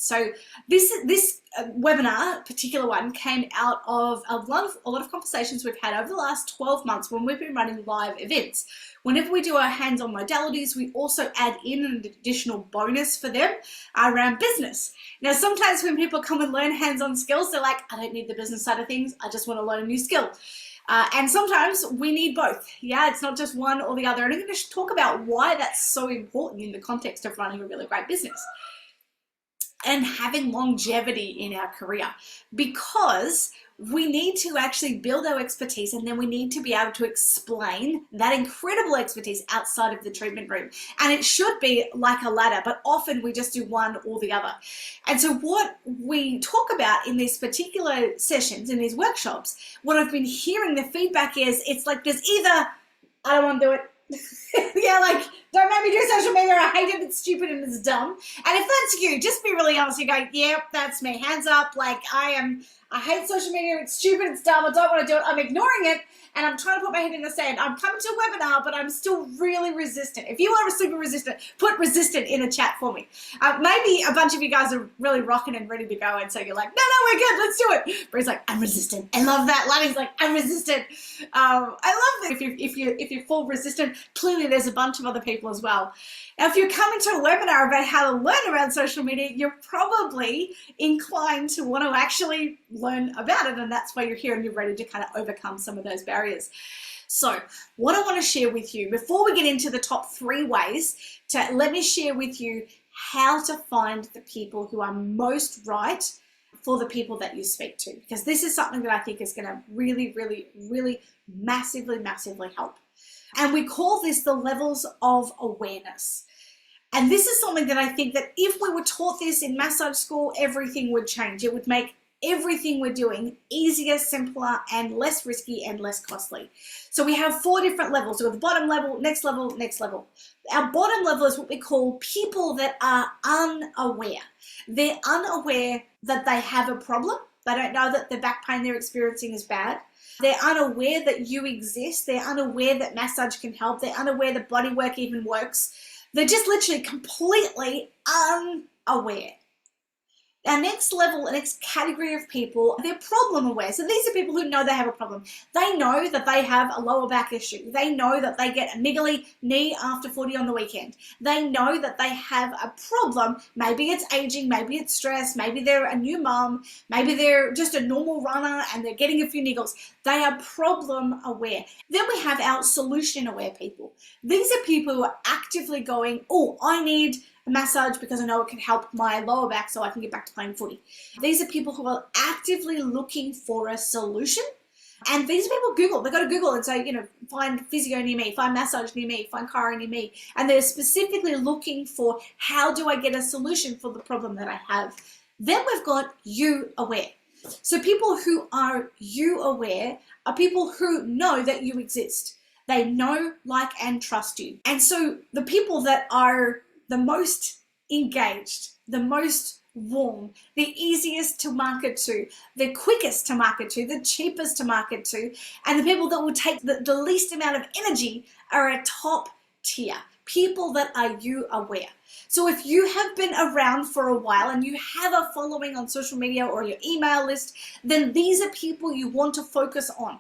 So this webinar, particular one, came out of a lot of conversations we've had over the last 12 months when we've been running live events. Whenever we do our hands-on modalities, we also add in an additional bonus for them around business. Now, sometimes when people come and learn hands-on skills, they're like, I don't need the business side of things. I just want to learn a new skill. And sometimes we need both. Yeah, it's not just one or the other. And I'm going to talk about why that's so important in the context of running a really great business and having longevity in our career, because we need to actually build our expertise, and then we need to be able to explain that incredible expertise outside of the treatment room. And it should be like a ladder, but often we just do one or the other. And so what we talk about in these particular sessions, in these workshops, what I've been hearing the feedback is, it's like there's either, I don't want to do it, yeah, like, don't make me do social media, I hate it, it's stupid and it's dumb. And if that's you, just be really honest. You go, yep, that's me, hands up. Like, I hate social media, it's stupid, it's dumb, I don't want to do it, I'm ignoring it, and I'm trying to put my head in the sand. I'm coming to a webinar, but I'm still really resistant. If you are super resistant, put resistant in the chat for me. Maybe a bunch of you guys are really rocking and ready to go, and so you're like, no, we're good, let's do it. Bree's like, I'm resistant. I love that. Lanny's like, I'm resistant. I love that. If you're full resistant, clearly there's a bunch of other people as well. Now, if you're coming to a webinar about how to learn around social media, you're probably inclined to want to actually learn about it, and that's why you're here and you're ready to kind of overcome some of those barriers. So what I want to share with you, before we get into the top 3 ways, let me share with you how to find the people who are most right for the people that you speak to, because this is something that I think is going to really, really, really massively help. And we call this the levels of awareness. And this is something that I think that if we were taught this in massage school, everything would change. It would make everything we're doing easier, simpler, and less risky and less costly. So we have 4 different levels. So we have the bottom level, next level, next level. Our bottom level is what we call people that are unaware. They're unaware that they have a problem. They don't know that the back pain they're experiencing is bad. They're unaware that you exist. They're unaware that massage can help. They're unaware that bodywork even works. They're just literally completely unaware. Our next level, the next category of people, they're problem aware. So these are people who know they have a problem. They know that they have a lower back issue. They know that they get a niggly knee after footy on the weekend. They know that they have a problem. Maybe it's aging, maybe it's stress, maybe they're a new mom, maybe they're just a normal runner and they're getting a few niggles. They are problem aware. Then we have our solution aware people. These are people who are actively going, oh, I need a massage because I know it can help my lower back so I can get back to playing footy. These are people who are actively looking for a solution. And these people Google. They go to Google and say, find physio near me, find massage near me, find chiro near me. And they're specifically looking for, how do I get a solution for the problem that I have? Then we've got you aware. So people who are you aware are people who know that you exist. They know, like, and trust you. And so the people that are the most engaged, the most warm, the easiest to market to, the quickest to market to, the cheapest to market to, and the people that will take the least amount of energy are a top tier. People that are you aware. So if you have been around for a while and you have a following on social media or your email list, then these are people you want to focus on.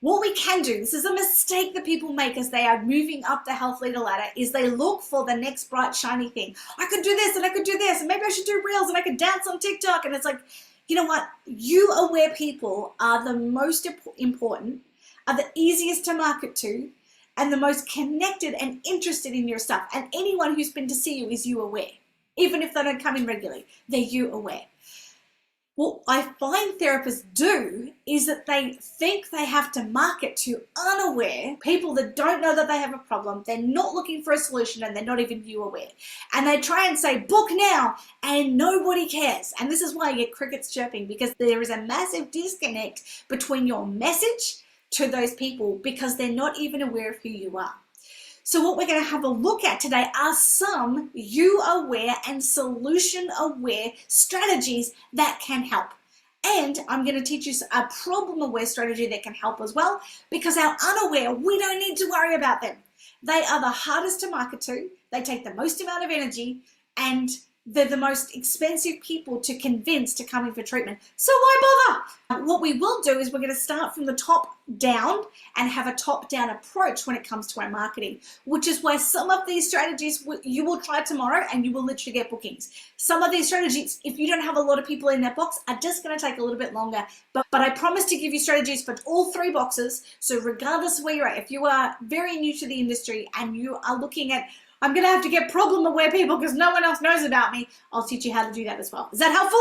What we can do, this is a mistake that people make as they are moving up the health leader ladder, is they look for the next bright, shiny thing. I could do this and I could do this and maybe I should do reels and I could dance on TikTok. And it's like, you know what? You aware people are the most important, are the easiest to market to, and the most connected and interested in your stuff. And anyone who's been to see you is you aware. Even if they don't come in regularly, they're you aware. What I find therapists do is that they think they have to market to unaware people that don't know that they have a problem. They're not looking for a solution and they're not even you aware. And they try and say, book now, and nobody cares. And this is why you get crickets chirping, because there is a massive disconnect between your message to those people because they're not even aware of who you are. So what we're going to have a look at today are some you-aware and solution-aware strategies that can help. And I'm going to teach you a problem-aware strategy that can help as well, because our unaware, we don't need to worry about them. They are the hardest to market to, they take the most amount of energy, and they're the most expensive people to convince to come in for treatment. So why bother? What we will do is we're going to start from the top down and have a top-down approach when it comes to our marketing, which is why some of these strategies you will try tomorrow and you will literally get bookings. Some of these strategies, if you don't have a lot of people in that box, are just going to take a little bit longer. But I promise to give you strategies for all 3 boxes. So regardless of where you're at, if you are very new to the industry and you are looking at, I'm going to have to get problem-aware people because no one else knows about me, I'll teach you how to do that as well. Is that helpful?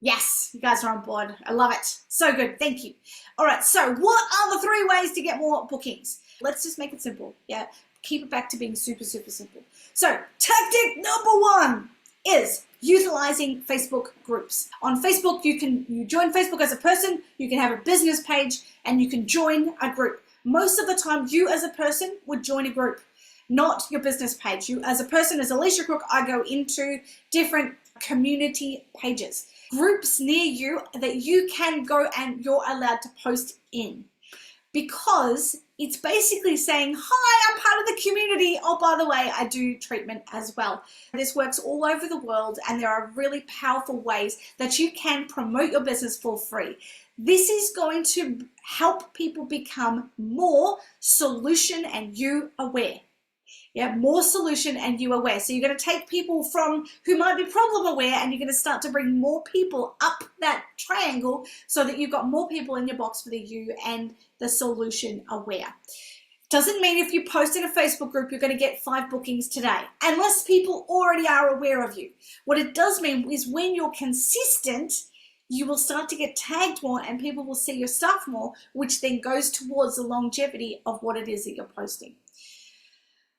Yes, you guys are on board. I love it. So good. Thank you. All right, so what are the 3 ways to get more bookings? Let's just make it simple. Yeah, keep it back to being super, super simple. So tactic number 1 is utilizing Facebook groups. On Facebook, you join Facebook as a person, you can have a business page, and you can join a group. Most of the time, you as a person would join a group, not your business page. You as a person, as Alicia Crook, I go into different community pages, groups near you that you can go and you're allowed to post in, because it's basically saying, hi, I'm part of the community. Oh, by the way, I do treatment as well. This works all over the world, and there are really powerful ways that you can promote your business for free. This is going to help people become more solution and you aware. Yeah, more solution and you aware. So you're going to take people from who might be problem aware, and you're going to start to bring more people up that triangle so that you've got more people in your box for the you and the solution aware. Doesn't mean if you post in a Facebook group, you're going to get 5 bookings today, unless people already are aware of you. What it does mean is when you're consistent, you will start to get tagged more and people will see your stuff more, which then goes towards the longevity of what it is that you're posting.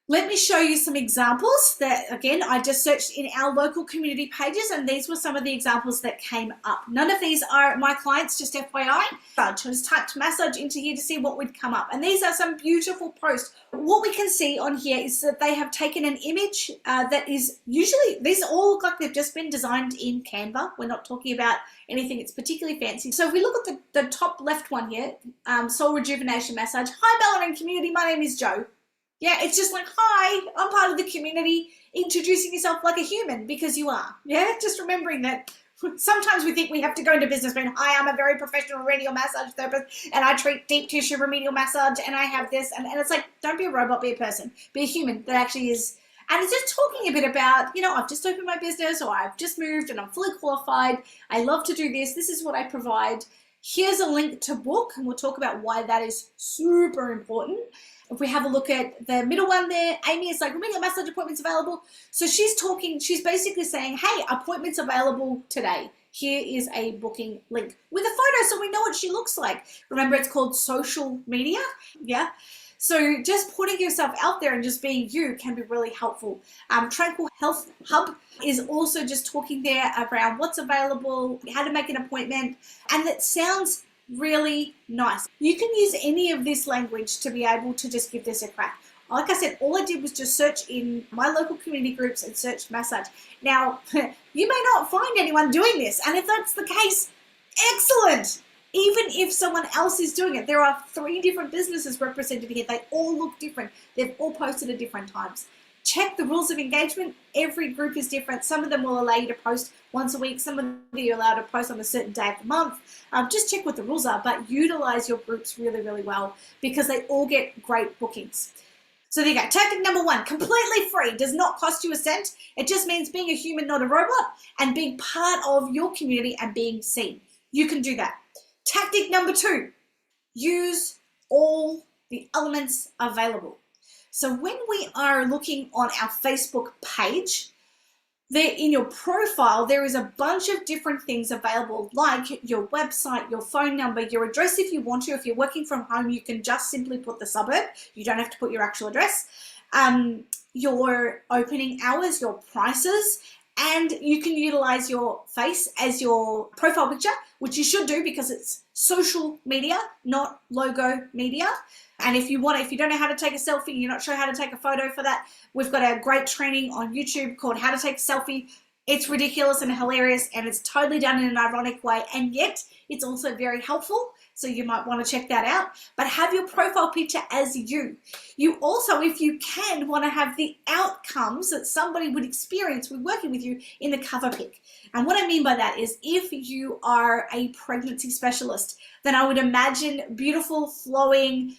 Let me show you some examples that, again, I just searched in our local community pages, and these were some of the examples that came up. None of these are my clients, just FYI. I just typed massage into here to see what would come up. And these are some beautiful posts. What we can see on here is that they have taken an image that is usually, these all look like they've just been designed in Canva. We're not talking about anything that's particularly fancy. So if we look at the top left one here, Soul Rejuvenation Massage. Hi, Ballerine community, my name is Joe. Yeah, it's just like, hi, I'm part of the community, introducing yourself like a human, because you are. Yeah, just remembering that sometimes we think we have to go into business being, hi, I'm a very professional remedial massage therapist, and I treat deep tissue remedial massage, and I have this. And it's like, don't be a robot, be a person. Be a human that actually is. And it's just talking a bit about, I've just opened my business, or I've just moved and I'm fully qualified. I love to do this. This is what I provide. Here's a link to book, and we'll talk about why that is super important. If we have a look at the middle one there, Amy is like, remedial massage appointments available. So she's basically saying, hey, appointments available today. Here is a booking link with a photo so we know what she looks like. Remember, it's called social media. Yeah. So just putting yourself out there and just being you can be really helpful. Tranquil Health Hub is also just talking there around what's available, how to make an appointment, and it sounds really nice. You can use any of this language to be able to just give this a crack. Like I said, all I did was just search in my local community groups and search massage. Now, you may not find anyone doing this, and if that's the case, excellent. Even if someone else is doing it, there are 3 different businesses represented here. They all look different. They've all posted at different times. Check the rules of engagement. Every group is different. Some of them will allow you to post once a week. Some of them you're allowed to post on a certain day of the month. Just check what the rules are, but utilize your groups really, really well, because they all get great bookings. So there you go. Tactic number 1, completely free, does not cost you a cent. It just means being a human, not a robot, and being part of your community and being seen. You can do that. Tactic number 2, use all the elements available. So when we are looking on our Facebook page, there in your profile, there is a bunch of different things available, like your website, your phone number, your address if you want to. If you're working from home, you can just simply put the suburb. You don't have to put your actual address. Your opening hours, your prices, and you can utilize your face as your profile picture, which you should do because it's social media, not logo media. And if you don't know how to take a selfie, you're not sure how to take a photo for that, we've got a great training on YouTube called How to Take a Selfie. It's ridiculous and hilarious, and it's totally done in an ironic way, and yet it's also very helpful. So you might want to check that out. But have your profile picture as you. You also, if you can, want to have the outcomes that somebody would experience with working with you in the cover pic. And what I mean by that is, if you are a pregnancy specialist, then I would imagine beautiful, flowing,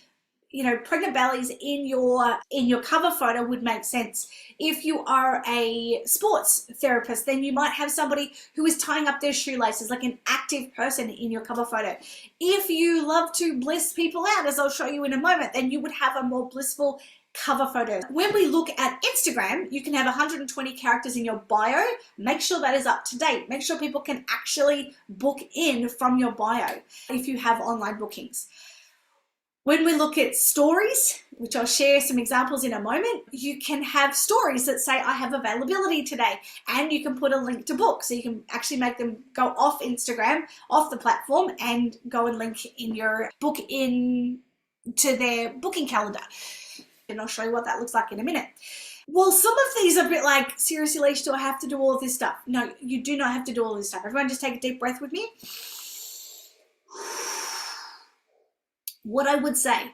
pregnant bellies in your cover photo would make sense. If you are a sports therapist, then you might have somebody who is tying up their shoelaces, like an active person in your cover photo. If you love to bliss people out, as I'll show you in a moment, then you would have a more blissful cover photo. When we look at Instagram, you can have 120 characters in your bio. Make sure that is up to date. Make sure people can actually book in from your bio if you have online bookings. When we look at stories, which I'll share some examples in a moment, you can have stories that say, I have availability today, and you can put a link to book. So you can actually make them go off Instagram, off the platform, and go and link in your book in to their booking calendar. And I'll show you what that looks like in a minute. Well, some of these are a bit like, seriously, Leash, do I have to do all of this stuff? No, you do not have to do all of this stuff. Everyone just take a deep breath with me. What I would say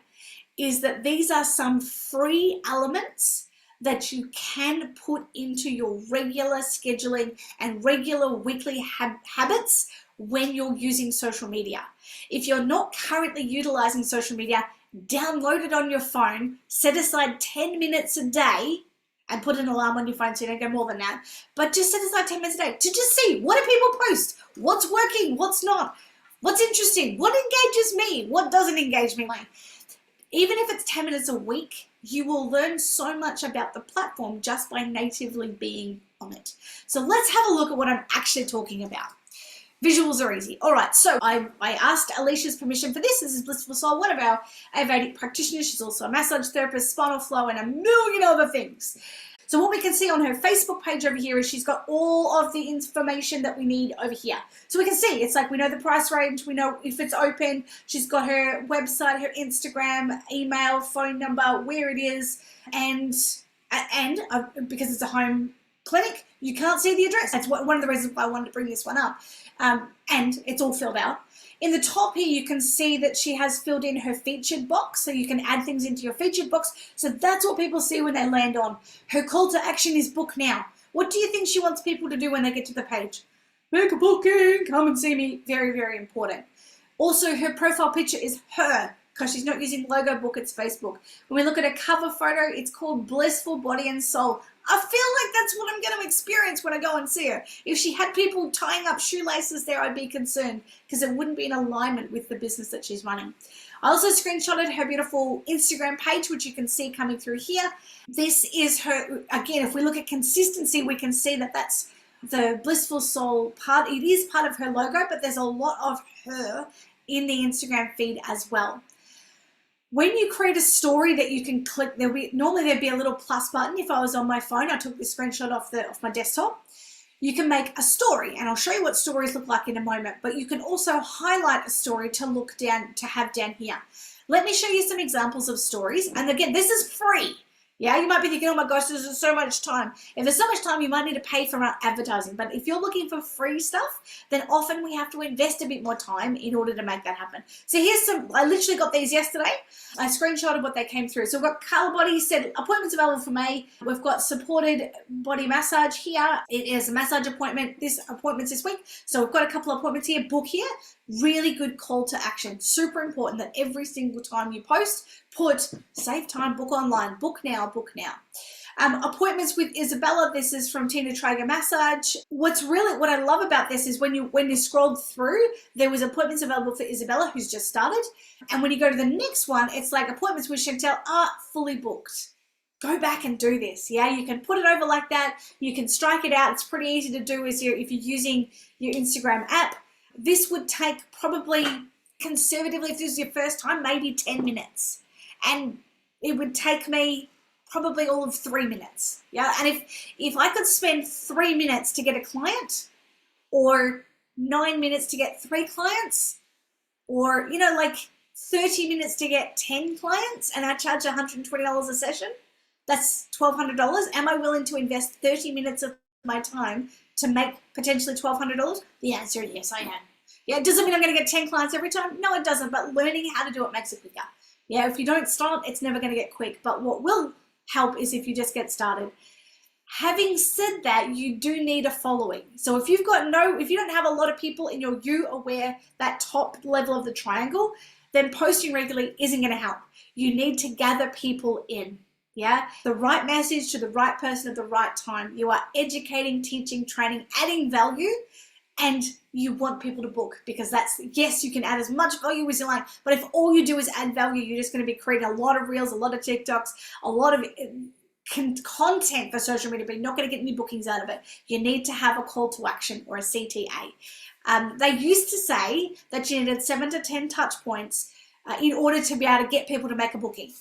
is that these are some free elements that you can put into your regular scheduling and regular weekly habits when you're using social media. If you're not currently utilizing social media, download it on your phone, set aside 10 minutes a day, and put an alarm on your phone so you don't go more than that. But just set aside 10 minutes a day to just see, what do people post? What's working? What's not? What's interesting? What engages me? What doesn't engage me? Even if it's 10 minutes a week, you will learn so much about the platform just by natively being on it. So let's have a look at what I'm actually talking about. Visuals are easy. All right, so I asked Alicia's permission for this. This is Blissful Soul, one of our Ayurvedic practitioners. She's also a massage therapist, spinal flow, and a million other things. So what we can see on her Facebook page over here is she's got all of the information that we need over here. So we can see, it's like we know the price range, we know if it's open, she's got her website, her Instagram, email, phone number, where it is, and because it's a home clinic, you can't see the address. That's one of the reasons why I wanted to bring this one up. And it's all filled out. In the top here, you can see that she has filled in her featured box, so you can add things into your featured box. So that's what people see when they land on. Her call to action is book now. What do you think she wants people to do when they get to the page? Make a booking, come and see me. Very, very important. Also, her profile picture is her, because she's not using logo book, it's Facebook. When we look at a cover photo, it's called Blissful Body and Soul. I feel like that's what I'm going to experience when I go and see her. If she had people tying up shoelaces there, I'd be concerned, because it wouldn't be in alignment with the business that she's running. I also screenshotted her beautiful Instagram page, which you can see coming through here. This is her, again, if we look at consistency, we can see that that's the Blissful Soul part. It is part of her logo, but there's a lot of her in the Instagram feed as well. When you create a story that you can click, normally there'd be a little plus button. If I was on my phone, I took this screenshot off my desktop. You can make a story, and I'll show you what stories look like in a moment, but you can also highlight a story to have down here. Let me show you some examples of stories. And again, this is free. Yeah, you might be thinking, oh my gosh, this is so much time. If there's so much time, you might need to pay for advertising. But if you're looking for free stuff, then often we have to invest a bit more time in order to make that happen. So here's I literally got these yesterday. I screenshotted what they came through. So we've got Color Body said appointments available for May. We've got supported body massage here. It is a massage appointment. This appointment's this week. So we've got a couple of appointments here. Book here. Really good call to action. Super important that every single time you post, put save time, book online, book now, book now. Appointments with Isabella. This is from Tina Traeger Massage. What I love about this is when you scrolled through, there was appointments available for Isabella, who's just started. And when you go to the next one, it's like appointments with Chantel are fully booked. Go back and do this. Yeah, you can put it over like that. You can strike it out. It's pretty easy to do if you're using your Instagram app. This would take probably, conservatively, if this is your first time, maybe 10 minutes. And it would take me probably all of 3 minutes. Yeah, and if I could spend 3 minutes to get a client, or 9 minutes to get 3 clients, or, like 30 minutes to get 10 clients, and I charge $120 a session, that's $1,200. Am I willing to invest 30 minutes of my time to make potentially $1,200? The answer is yes, I am. Yeah, it doesn't mean I'm going to get 10 clients every time. No, it doesn't, but learning how to do it makes it quicker. Yeah, if you don't start, it's never going to get quick, but what will help is if you just get started. Having said that, you do need a following. So if you don't have a lot of people in your You Aware, that top level of the triangle, then posting regularly isn't going to help. You need to gather people in. Yeah, the right message to the right person at the right time. You are educating, teaching, training, adding value, and you want people to book, because yes, you can add as much value as you like, but if all you do is add value, you're just going to be creating a lot of reels, a lot of TikToks, a lot of content for social media, but you're not going to get any bookings out of it. You need to have a call to action, or a CTA. They used to say that you needed 7 to 10 touch points in order to be able to get people to make a booking.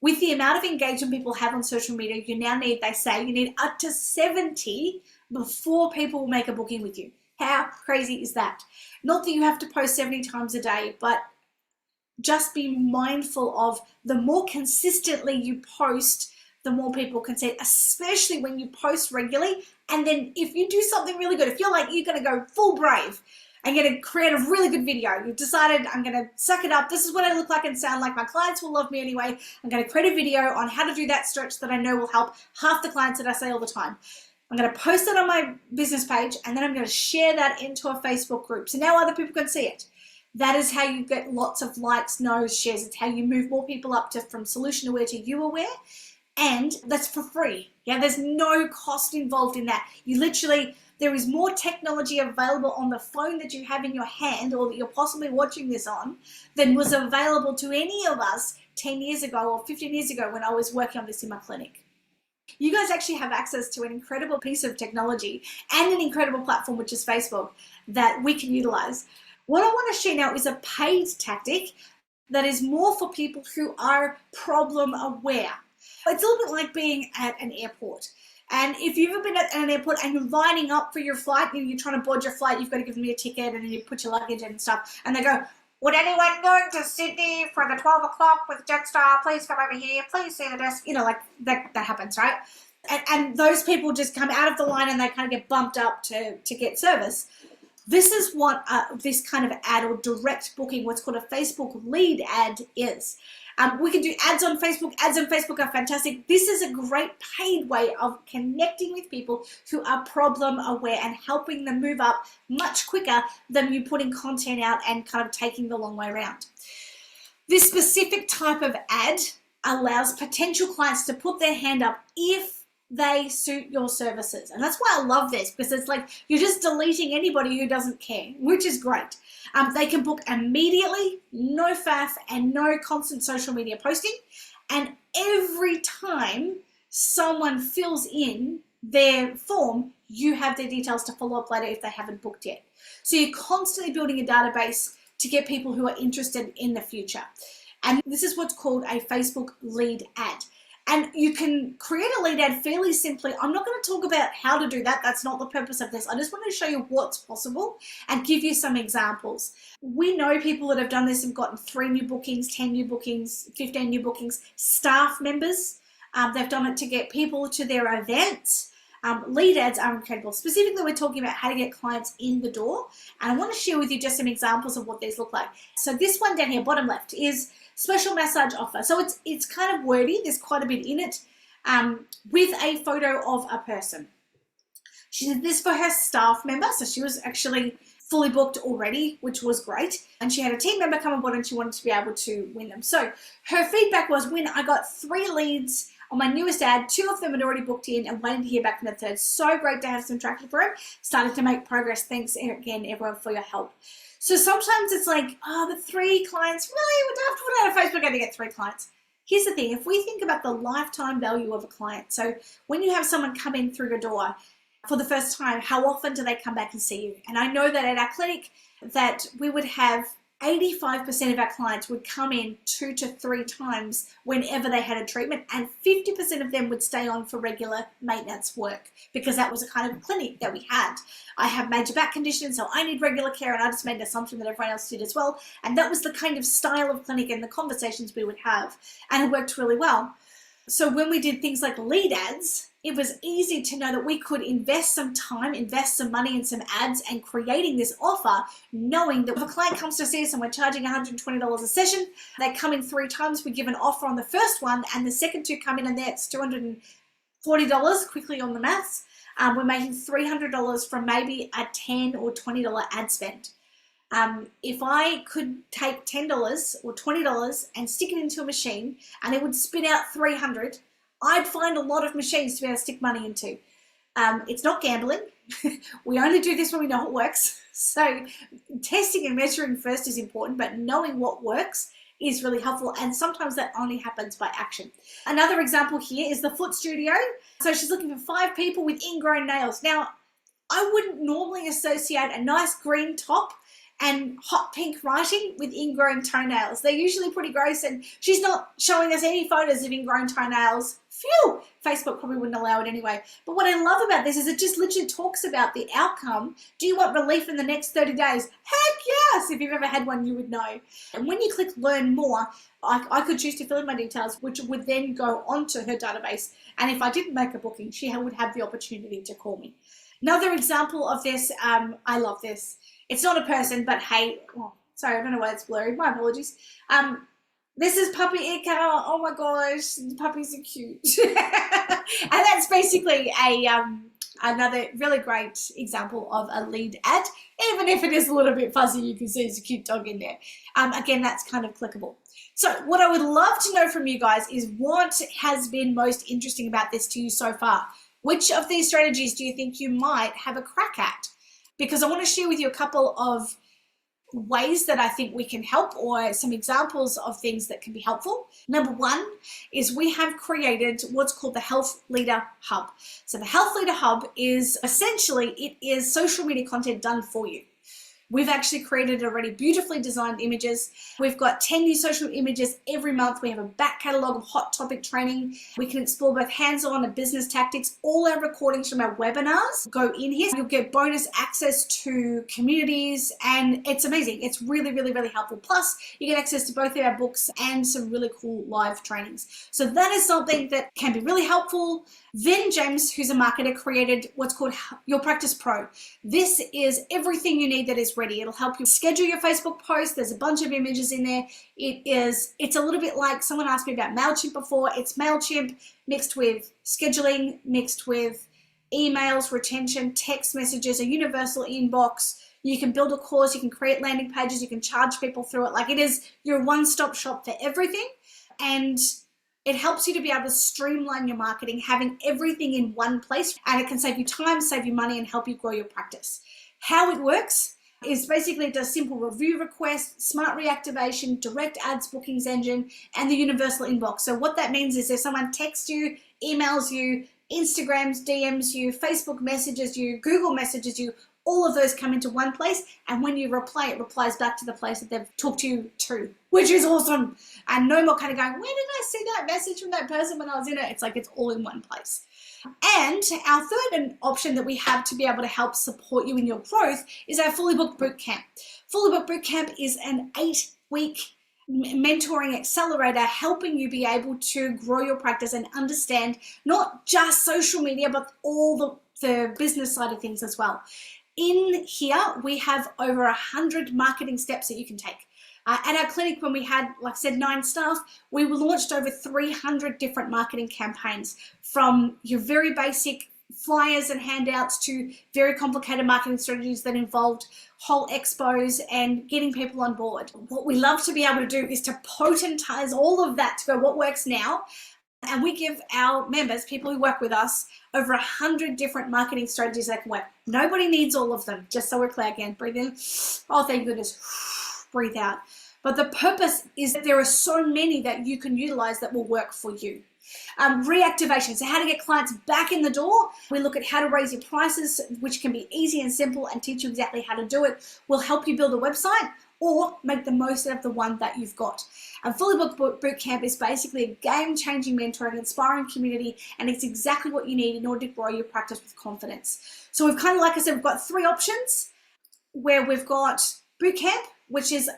With the amount of engagement people have on social media, you need up to 70 before people will make a booking with you. How crazy is that? Not that you have to post 70 times a day, but just be mindful of the more consistently you post, the more people can see it, especially when you post regularly. And then if you do something really good, if you're going to go full brave and you're going to create a really good video, you've decided, I'm going to suck it up, this is what I look like and sound like, my clients will love me anyway, I'm going to create a video on how to do that stretch that I know will help half the clients that I say all the time. I'm going to post it on my business page, and then I'm going to share that into a Facebook group, so now other people can see it. That is how you get lots of likes, knows, shares. It's how you move more people up from solution aware to You Aware, and that's for free. Yeah, there's no cost involved in that. There is more technology available on the phone that you have in your hand, or that you're possibly watching this on, than was available to any of us 10 years ago or 15 years ago when I was working on this in my clinic. You guys actually have access to an incredible piece of technology and an incredible platform, which is Facebook, that we can utilize. What I want to share now is a paid tactic that is more for people who are problem aware. It's a little bit like being at an airport. And if you've ever been at an airport and you're lining up for your flight, and you're trying to board your flight, you've got to give them your ticket, and then you put your luggage in and stuff, and they go, would anyone going to Sydney for the 12 o'clock with Jetstar, please come over here, please see the desk, like that happens, right? And those people just come out of the line and they kind of get bumped up to get service. This is what this kind of ad, or direct booking, what's called a Facebook lead ad, is. We can do ads on Facebook. Ads on Facebook are fantastic. This is a great paid way of connecting with people who are problem aware and helping them move up much quicker than you putting content out and kind of taking the long way around. This specific type of ad allows potential clients to put their hand up if they suit your services. And that's why I love this, because it's like you're just deleting anybody who doesn't care, which is great. They can book immediately, no faff and no constant social media posting. And every time someone fills in their form, you have their details to follow up later if they haven't booked yet. So you're constantly building a database to get people who are interested in the future. And this is what's called a Facebook lead ad. And you can create a lead ad fairly simply. I'm not going to talk about how to do that. That's not the purpose of this. I just want to show you what's possible and give you some examples. We know people that have done this and gotten 3 new bookings, 10 new bookings, 15 new bookings, staff members. They've done it to get people to their events. Lead ads are incredible. Specifically, we're talking about how to get clients in the door. And I want to share with you just some examples of what these look like. So this one down here, bottom left, is special massage offer. So it's kind of wordy. There's quite a bit in it, with a photo of a person. She did this for her staff member. So she was actually fully booked already, which was great. And she had a team member come on board and she wanted to be able to win them. So her feedback was, when I got 3 leads on my newest ad, 2 of them had already booked in and waiting to hear back from the third. So great to have some traction for him. Started to make progress. Thanks again, everyone, for your help. So sometimes it's like, but 3 clients, really? We don't have to put out a Facebook ad to get 3 clients. Here's the thing, if we think about the lifetime value of a client, so when you have someone come in through your door for the first time, how often do they come back and see you? And I know that at our clinic that we would have 85% of our clients would come in 2 to 3 times whenever they had a treatment, and 50% of them would stay on for regular maintenance work, because that was the kind of clinic that we had. I have major back conditions, so I need regular care, and I just made an assumption that everyone else did as well. And that was the kind of style of clinic and the conversations we would have, and it worked really well. So when we did things like lead ads, it was easy to know that we could invest some time, invest some money in some ads and creating this offer, knowing that if a client comes to see us and we're charging $120 a session, they come in 3 times, we give an offer on the first one, and the second 2 come in and that's $240 quickly on the maths. We're making $300 from maybe a $10 or $20 ad spend. If I could take $10 or $20 and stick it into a machine and it would spit out 300, I'd find a lot of machines to be able to stick money into. It's not gambling. We only do this when we know it works. So testing and measuring first is important, but knowing what works is really helpful, and sometimes that only happens by action. Another example here is the Foot Studio. So she's looking for 5 people with ingrown nails. Now, I wouldn't normally associate a nice green top and hot pink writing with ingrown toenails. They're usually pretty gross, and she's not showing us any photos of ingrown toenails. Phew! Facebook probably wouldn't allow it anyway. But what I love about this is it just literally talks about the outcome. Do you want relief in the next 30 days? Heck yes! If you've ever had one, you would know. And when you click learn more, I could choose to fill in my details, which would then go onto her database. And if I didn't make a booking, she would have the opportunity to call me. Another example of this, I love this. It's not a person, but hey, oh, sorry, I don't know why it's blurry. My apologies. This is Puppy Ika. Oh my gosh, the puppies are cute. And that's basically another really great example of a lead ad. Even if it is a little bit fuzzy, you can see there's a cute dog in there. Again, that's kind of clickable. So what I would love to know from you guys is what has been most interesting about this to you so far? Which of these strategies do you think you might have a crack at? Because I want to share with you a couple of ways that I think we can help, or some examples of things that can be helpful. Number 1 is we have created what's called the Health Leader Hub. So the Health Leader Hub is essentially, it is social media content done for you. We've actually created already beautifully designed images. We've got 10 new social images every month. We have a back catalogue of hot topic training. We can explore both hands-on and business tactics. All our recordings from our webinars go in here. You'll get bonus access to communities, and it's amazing. It's really, really, really helpful. Plus, you get access to both of our books and some really cool live trainings. So that is something that can be really helpful. Then James, who's a marketer, created what's called Your Practice Pro. This is everything you need that is ready. It'll help you schedule your Facebook post. There's a bunch of images in there. It's a little bit like, someone asked me about MailChimp before. It's MailChimp mixed with scheduling, mixed with emails, retention, text messages, a universal inbox. You can build a course, you can create landing pages, you can charge people through it. Like, it is your one-stop shop for everything. And it helps you to be able to streamline your marketing, having everything in one place, and it can save you time, save you money, and help you grow your practice. How it works is basically it does simple review requests, smart reactivation, direct ads bookings engine, and the universal inbox. So what that means is if someone texts you, emails you, Instagrams, DMs you, Facebook messages you, Google messages you, all of those come into one place, and when you reply, it replies back to the place that they've talked to you to, which is awesome. And no more kind of going, where did I see that message from that person when I was in it? It's like, it's all in one place. And our third option that we have to be able to help support you in your growth is our Fully Booked Bootcamp. Fully Booked Bootcamp is an 8-week mentoring accelerator, helping you be able to grow your practice and understand not just social media, but all the business side of things as well. In here, we have over 100 marketing steps that you can take. At our clinic, when we had, like I said, 9 staff, we launched over 300 different marketing campaigns, from your very basic flyers and handouts to very complicated marketing strategies that involved whole expos and getting people on board. What we love to be able to do is to potentize all of that to go, what works now? And we give our members, people who work with us, over 100 different marketing strategies that can work. Nobody needs all of them, just so we're clear. Again, breathe in. Oh, thank goodness. Breathe out. But the purpose is that there are so many that you can utilize that will work for you. Reactivation, so how to get clients back in the door. We look at how to raise your prices, which can be easy and simple, and teach you exactly how to do it. We'll help you build a website or make the most out of the one that you've got. And Fully Booked Bootcamp is basically a game-changing mentoring, inspiring community, and it's exactly what you need in order to grow your practice with confidence. So we've kind of, like I said, we've got 3 options where we've got Bootcamp, which is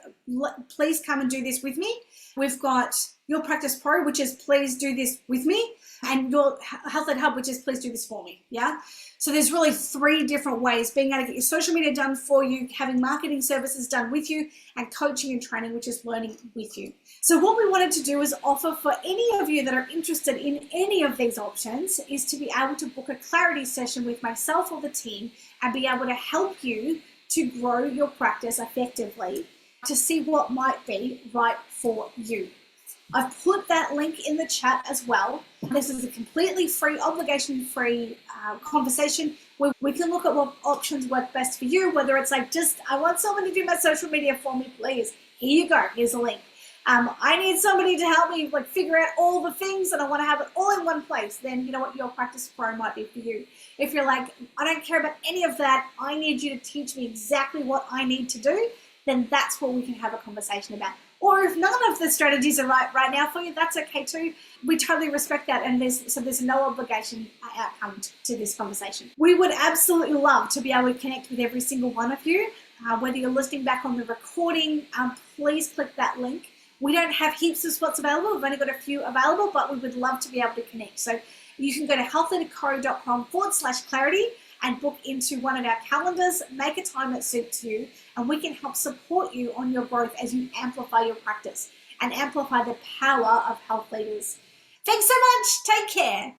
please come and do this with me. We've got Your Practice Pro, which is please do this with me, and Your Health Ed Hub, which is please do this for me. Yeah. So there's really 3 different ways: being able to get your social media done for you, having marketing services done with you, and coaching and training, which is learning with you. So what we wanted to do is offer for any of you that are interested in any of these options is to be able to book a clarity session with myself or the team and be able to help you to grow your practice effectively, to see what might be right for you. I've put that link in the chat as well. This is a completely free, obligation-free conversation where we can look at what options work best for you, whether it's like, just, I want someone to do my social media for me, please. Here you go, here's a link. I need somebody to help me figure out all the things and I want to have it all in one place. Then you know what, Your Practice Pro might be for you. If you're like, I don't care about any of that, I need you to teach me exactly what I need to do, then that's what we can have a conversation about. Or if none of the strategies are right now for you, that's okay too. We totally respect that, and there's no obligation outcome to this conversation. We would absolutely love to be able to connect with every single one of you. Whether you're listening back on the recording, please click that link. We don't have heaps of spots available. We've only got a few available, but we would love to be able to connect. So you can go to healthedco.com/clarity and book into one of our calendars, make a time that suits you, and we can help support you on your growth as you amplify your practice and amplify the power of health leaders. Thanks so much. Take care.